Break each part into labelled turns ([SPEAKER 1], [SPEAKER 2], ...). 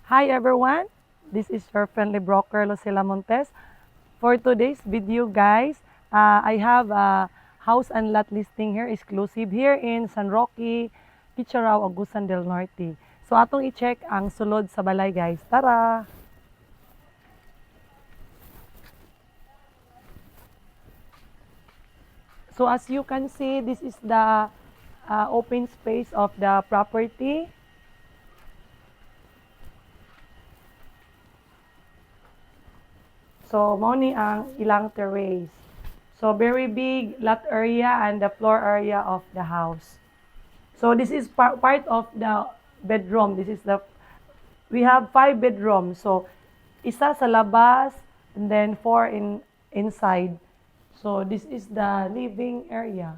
[SPEAKER 1] Hi everyone, this is your friendly broker Lucila Montes. For today's video guys, I have a house and lot listing here, exclusive here in San Roque, Kitcharao, Agusan del Norte. So atong i-check ang sulod sa balay guys. Tara! So as you can see, this is the open space of the property. So, mao ni ang ilang terrace. So, very big lot area and the floor area of the house. So, this is part of the bedroom. We have 5 bedrooms. So, isa sa labas and then 4 inside. So, this is the living area.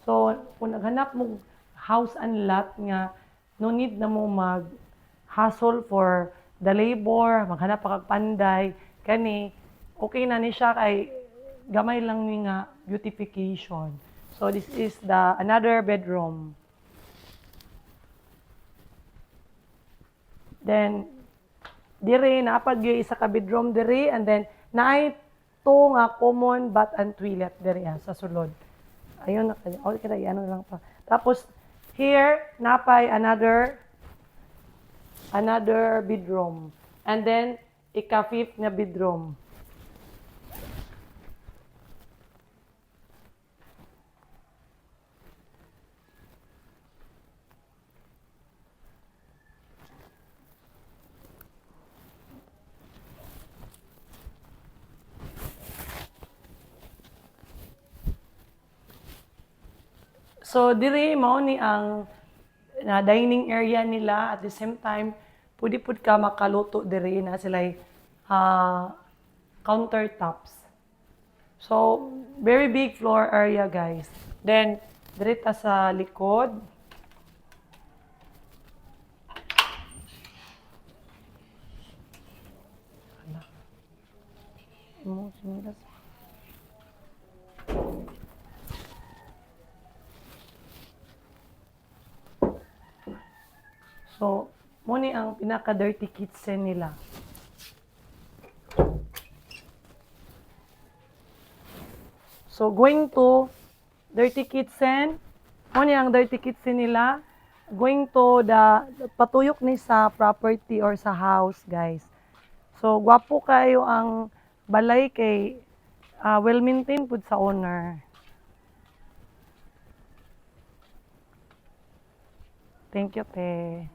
[SPEAKER 1] So, kung naghanap mo house and lot nga, no need na mo mag-hustle for the labor, maghanap pa kag panday, kani, okay na ni siya kay gamay lang ni nga beautification. So, this is the another bedroom. Then, dire, naapag yung isa ka bedroom dire, and then, naay to nga common bath and toilet dire sa sulod. Ayun, okay na, ano lang pa. Tapos, here, napay another bedroom. And then, ika-fifth na bedroom. So, diri mao ni ang dining area nila. At the same time, pwede pud ka makaluto diri na sila countertops. So, very big floor area, guys. Then, diri ta sa likod. So, mo ni ang pinaka-dirty kitchen nila. So, going to dirty kitchen, mo ni ang dirty kitchen nila. Going to the patuyok ni sa property or sa house, guys. So, gwapo kayo ang balay kay well-maintained pud sa owner. Thank you, te.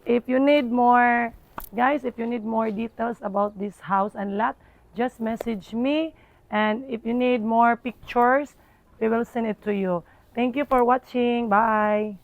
[SPEAKER 1] If you need more, guys, if you need more details about this house and lot, just message me. And if you need more pictures, we will send it to you. Thank you for watching. Bye.